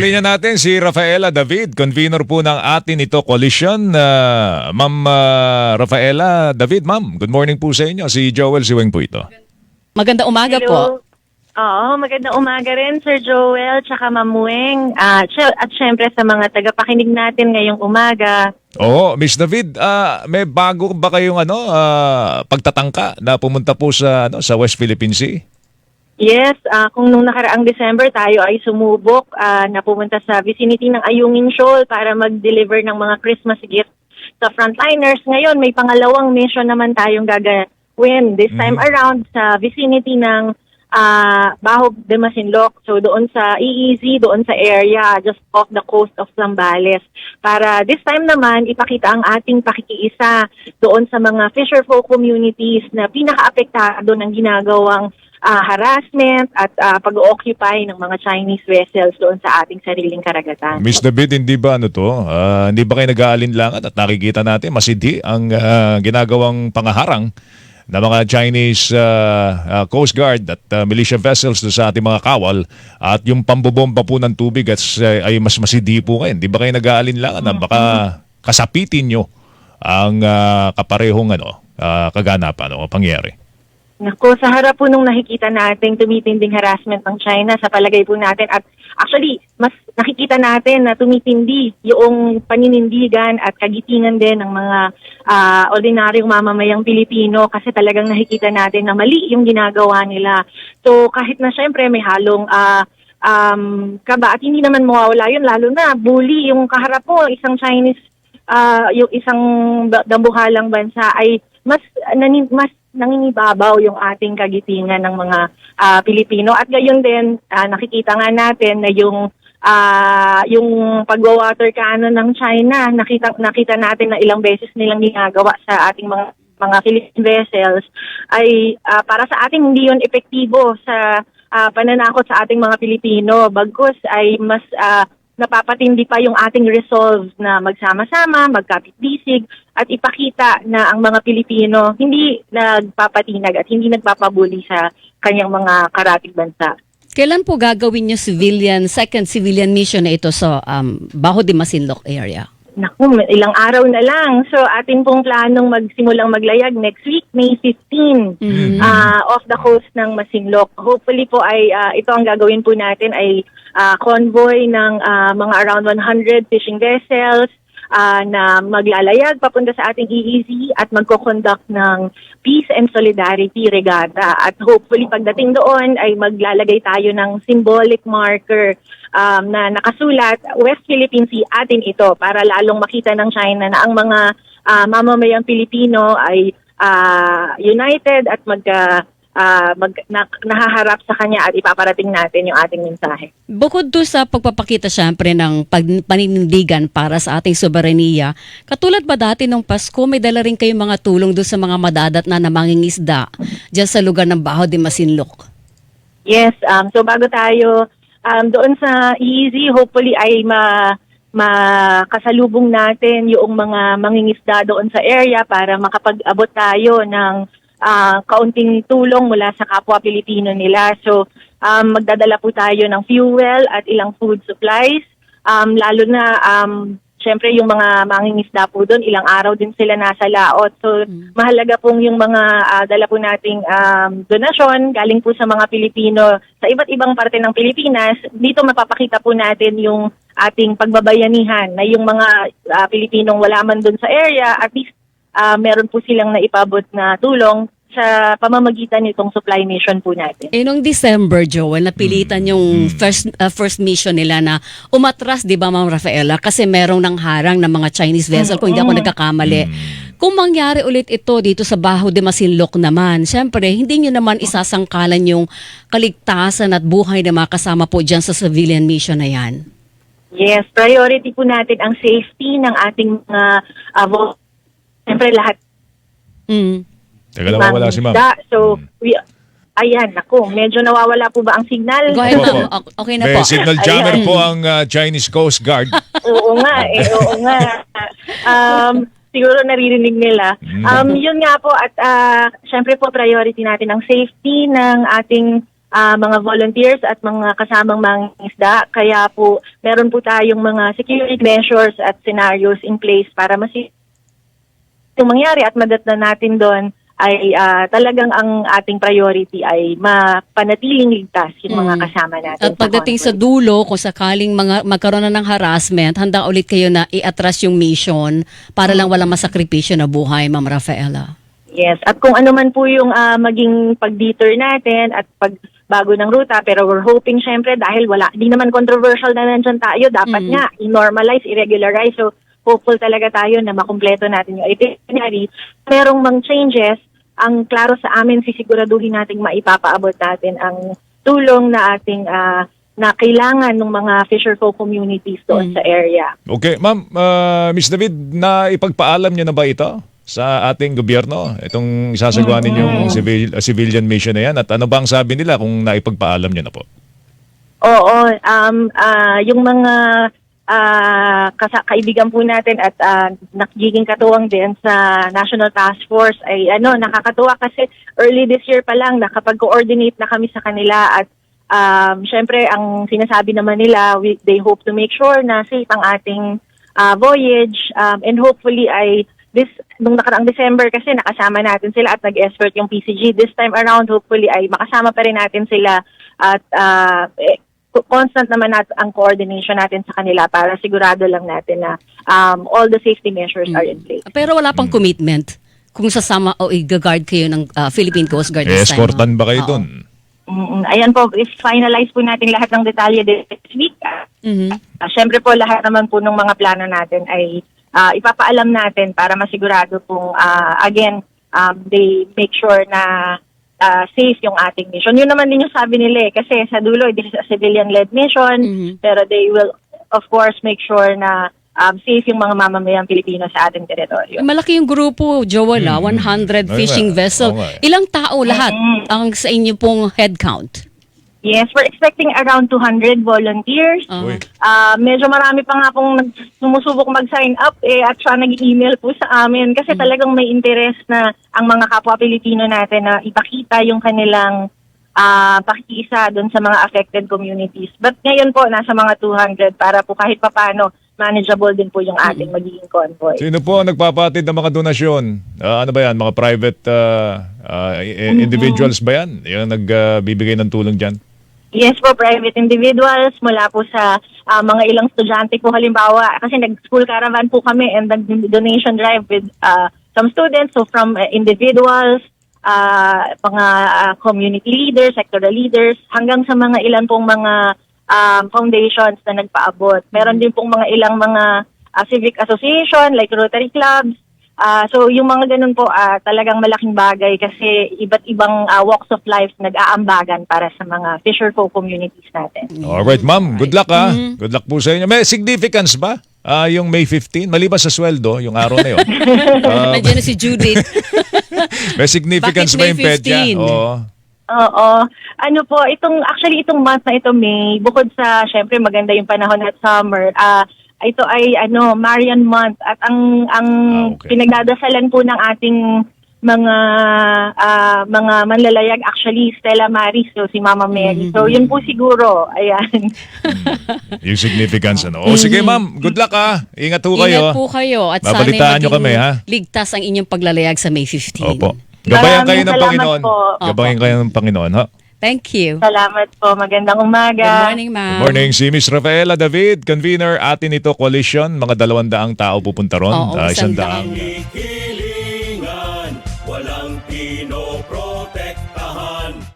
Linya natin si Rafaela David, convener po ng Atin Ito Coalition. Ma'am Rafaela David, ma'am, good morning po sa inyo. Si Joel Siweng po ito. Magandang umaga po. Hello. Oo, magandang umaga rin, Sir Joel, tsaka Ma'am Weng. At syempre sa mga tagapakinig natin ngayong umaga. Oo, Miss David, may bago ba kayong pagtatangka na pumunta po sa West Philippine Sea? Yes, kung nung nakaraang December tayo ay sumubok na pumunta sa vicinity ng Ayungin Shoal para mag-deliver ng mga Christmas gifts sa frontliners. Ngayon, may pangalawang mission naman tayong gagawin. This time around sa vicinity ng Baho de Masinloc. So doon sa EEZ, doon sa area just off the coast of Zambales. Para this time naman ipakita ang ating pakikiisa doon sa mga fisherfolk communities na pinaka-apektado ng ginagawang harassment at pag-occupy ng mga Chinese vessels doon sa ating sariling karagatan. Miss David, hindi ba hindi ba kayo nag-aalinlangan at nakikita natin masidi ang ginagawang pangaharang na mga Chinese Coast Guard at militia vessels doon sa ating mga kawal at yung pambobomba po ng tubig ay mas masidi po kayo. Hindi ba kayo nag-aalinlangan na baka kasapitin nyo ang kaparehong kaganapan o pangyari? Naku, sa harap po nung nakikita natin tumitinding harassment ng China sa palagay po natin at actually mas nakikita natin na tumitindi yung paninindigan at kagitingan din ng mga ordinaryong mamamayang Pilipino kasi talagang nakikita natin na mali yung ginagawa nila. So kahit na syempre may halong kaba at hindi naman mawawala yun, lalo na bully yung kaharap mo, isang Chinese, yung isang dambuhalang bansa ay mas nangingibabaw yung ating kagitingan ng mga Pilipino. At gayon din, nakikita nga natin na yung pagwa-water cannon ng China, nakita natin na ilang beses nilang ginagawa sa ating mga Philippine vessels, ay para sa ating hindi yun epektibo sa pananakot sa ating mga Pilipino. Bagkus ay mas napapatindi pa yung ating resolve na magsama-sama, magkapit-bisig, at ipakita na ang mga Pilipino hindi nagpapatinag at hindi nagpapabuli sa kanyang mga karatig bansa. Kailan po gagawin yung second civilian mission na ito sa Baho de Masinloc area? Naku, ilang araw na lang. So atin pong planong magsimulang maglayag next week, May 15, off the coast ng Masinloc. Hopefully po ay ito ang gagawin po natin ay convoy ng mga around 100 fishing vessels na maglalayag papunta sa ating EEZ at magko-conduct ng Peace and Solidarity Regatta. At hopefully pagdating doon ay maglalagay tayo ng symbolic marker na nakasulat, West Philippine Sea, atin ito, para lalong makita ng China na ang mga mamamayang Pilipino ay united at nahaharap sa kanya at ipaparating natin yung ating mensahe. Bukod doon sa pagpapakita syempre ng paninindigan para sa ating soberenya, katulad ba dati nung Pasko, may dala rin kayong mga tulong doon sa mga madadat na mangingisda dyan sa lugar ng Baho de Masinloc? Yes, so bago tayo doon sa EEZ, hopefully ay makasalubong natin yung mga mangingisda doon sa area para makapag-abot tayo ng kaunting tulong mula sa kapwa Pilipino nila. So, magdadala po tayo ng fuel at ilang food supplies. Lalo na, syempre yung mga mangingisda po doon, ilang araw din sila nasa laot. So, mahalaga pong yung mga dala po nating donasyon galing po sa mga Pilipino sa iba't ibang parte ng Pilipinas. Dito mapapakita po natin yung ating pagbabayanihan na yung mga Pilipinong wala man doon sa area, at least meron po silang naipabot na tulong sa pamamagitan nitong supply mission po natin. Noong December, Joel, napilitan yung first mission nila na umatras, di ba, Ma'am Rafaela? Kasi merong nangharang ng mga Chinese vessel, kung hindi ako nagkakamali. Kung mangyari ulit ito dito sa Baho de Masinloc naman, syempre, hindi nyo naman isasangkalan yung kaligtasan at buhay na makasama po dyan sa civilian mission na yan. Yes, priority po natin ang safety ng ating mga siyempre lahat. Teka, nawawala si ma'am. So, ayan, naku, medyo nawawala po ba ang signal? Go ahead, ma'am. Okay na po. May signal jammer po ang Chinese Coast Guard. Oo nga, oo nga. Siguro naririnig nila. Yun nga po, at syempre po priority natin ang safety ng ating mga volunteers at mga kasamang mangingisda. Kaya po, meron po tayong mga security measures at scenarios in place para yung mangyari at madatnan natin doon ay talagang ang ating priority ay mapanatiling ligtas yung mga kasama natin. At pagdating sa convoy. dulo, kung sakaling magkaroon na ng harassment, handa ulit kayo na i-atras yung mission para lang walang masakripisyo na buhay, Ma'am Rafaela. Yes, at kung ano man po yung maging pag-deter natin at pagbago ng ruta, pero we're hoping syempre dahil di naman controversial na nandyan tayo, dapat nga i-normalize, i-regularize. So hopeful talaga tayo na makumpleto natin yung itinerary. Merong mga changes, ang klaro sa amin, sisiguraduhin natin maipapaabot natin ang tulong na ating na kailangan ng mga fisher folk communities doon sa area. Okay, ma'am, Miss David, na ipagpaalam niyo na ba ito sa ating gobyerno? Itong isasagawa ninyong civilian mission na yan? At ano ba ang sabi nila kung naipagpaalam niyo na po? Oo, yung mga kaibigan po natin at nagiging katuwang din sa National Task Force ay nakakatuwa kasi early this year pa lang nakapag-coordinate na kami sa kanila at syempre ang sinasabi naman nila, they hope to make sure na safe ang ating voyage and hopefully ay nung nakaraang December kasi nakasama natin sila at nag-escort yung PCG. This time around hopefully ay makasama pa rin natin sila at constant naman ang coordination natin sa kanila para sigurado lang natin na all the safety measures are in place. Pero wala pang commitment kung sasama o i-guard kayo ng Philippine Coast Guard this time. Escortan ba kayo Oo. dun? Ayan po, finalize po natin lahat ng detalye this week. Siyempre po lahat naman po ng mga plano natin ay ipapaalam natin para masigurado pong again, they make sure na safe yung ating mission. Yun naman din yung sabi nila kasi sa dulo, this is a civilian-led mission, pero they will of course make sure na safe yung mga mamamayang Pilipino sa ating teritoryo. Malaki yung grupo, Joel, 100 fishing vessel. Ilang tao lahat ang sa inyo pong head count? Yes, we're expecting around 200 volunteers. Uy. Medyo marami pa nga pong sumusubok mag-sign up at siya nag-email po sa amin kasi talagang may interest na ang mga kapwa Pilipino natin na ipakita yung kanilang pakikiisa doon sa mga affected communities. But ngayon po, nasa mga 200 para po kahit papano manageable din po yung ating magiging convoy. Sino po ang nagpapatid ng mga donasyon? Ano ba yan? Mga private individuals ba yan? Yung nagbibigay ng tulong dyan? Yes po, private individuals mula po sa mga ilang estudyante po halimbawa kasi nag-school caravan po kami and nag-donation drive with some students, so from individuals, mga community leaders, sectoral leaders, hanggang sa mga ilan pong mga foundations na nagpaabot. Meron din pong mga ilang mga civic association like Rotary clubs. So yung mga ganun po talagang malaking bagay kasi iba't ibang walks of life nag-aambagan para sa mga fisher folk communities natin. Alright, ma'am. Good luck Good luck po sa inyo. May significance ba? Yung May 15? Maliban sa sweldo, yung araw na yun. Nandiyan na si Judith. May significance Bakit ba yung May petya? 15? Oo. Oo. Ano po, itong month na ito, May, bukod sa, syempre, maganda yung panahon at summer, ito ay, Marian month. At ang Okay. pinagdadasalan po ng ating mga manlalayag, actually, Stella Maris, so si Mama Mary. So, yun po siguro, ayan. Yung significance, O sige, ma'am. Good luck, Ingat po kayo. Ingat po kayo at sana Babalitaan nyo kami, ligtas ang inyong paglalayag sa May 15. Opo. Gabayan kayo ng Maraming Panginoon. salamat po. Gabayan kayo ng Panginoon, ha? Thank you. Salamat po. Magandang umaga. Good morning, ma'am. Good morning, si Miss Rafaela David, convener atin ito coalition. Mga 200 tao pupunta ron. Oo, 100. Kikilingan, walang pinoprotektahan.